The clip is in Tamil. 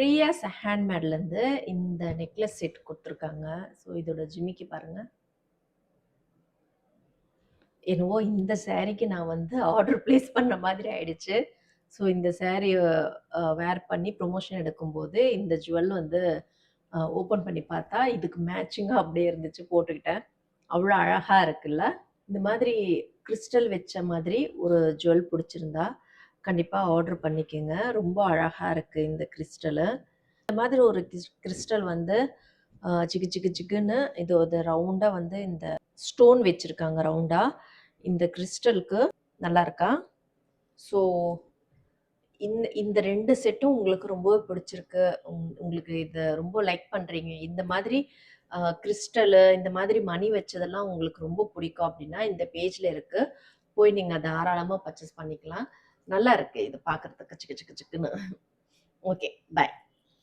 பிரியாஸ் ஹேண்ட்மேட்லேருந்து இந்த நெக்லஸ் செட் கொடுத்துருக்காங்க. ஸோ இதோட ஜிமிக்கி பாருங்க. என்னவோ இந்த சாரீக்கு நான் வந்து ஆர்டர் பிளேஸ் பண்ண மாதிரி ஆயிடுச்சு. ஸோ இந்த சாரீ வேர் பண்ணி ப்ரொமோஷன் எடுக்கும்போது இந்த ஜுவல் வந்து ஓப்பன் பண்ணி பார்த்தா இதுக்கு மேட்சிங்காக அப்படியே இருந்துச்சு, போட்டுக்கிட்டேன். அவ்வளோ அழகாக இருக்குல்ல. இந்த மாதிரி கிறிஸ்டல் வச்ச மாதிரி ஒரு ஜுவல் பிடிச்சிருந்தா கண்டிப்பாக ஆர்டர் பண்ணிக்கோங்க. ரொம்ப அழகாக இருக்குது இந்த கிறிஸ்டலு. இந்த மாதிரி ஒரு கிறிஸ்டல் வந்து சிக்கு சிக்கு சிக்குன்னு இது ஒரு ரவுண்டாக வந்து இந்த ஸ்டோன் வச்சுருக்காங்க ரவுண்டாக. இந்த கிறிஸ்டலுக்கு நல்லா இருக்கா? ஸோ இந்த 2 செட்டும் உங்களுக்கு ரொம்பவே பிடிச்சிருக்கு. உங்களுக்கு இதை ரொம்ப லைக் பண்ணுறீங்க. இந்த மாதிரி கிறிஸ்டலு இந்த மாதிரி மணி வச்சதெல்லாம் உங்களுக்கு ரொம்ப பிடிக்கும் அப்படின்னா இந்த பேஜில் இருக்குது. போய் நீங்கள் தாராளமாக பர்ச்சேஸ் பண்ணிக்கலாம். நல்லா இருக்குது இது பார்க்குறதுக்கு சிக்கு சிக்கு சிக்குன்னு. ஓகே, பாய்.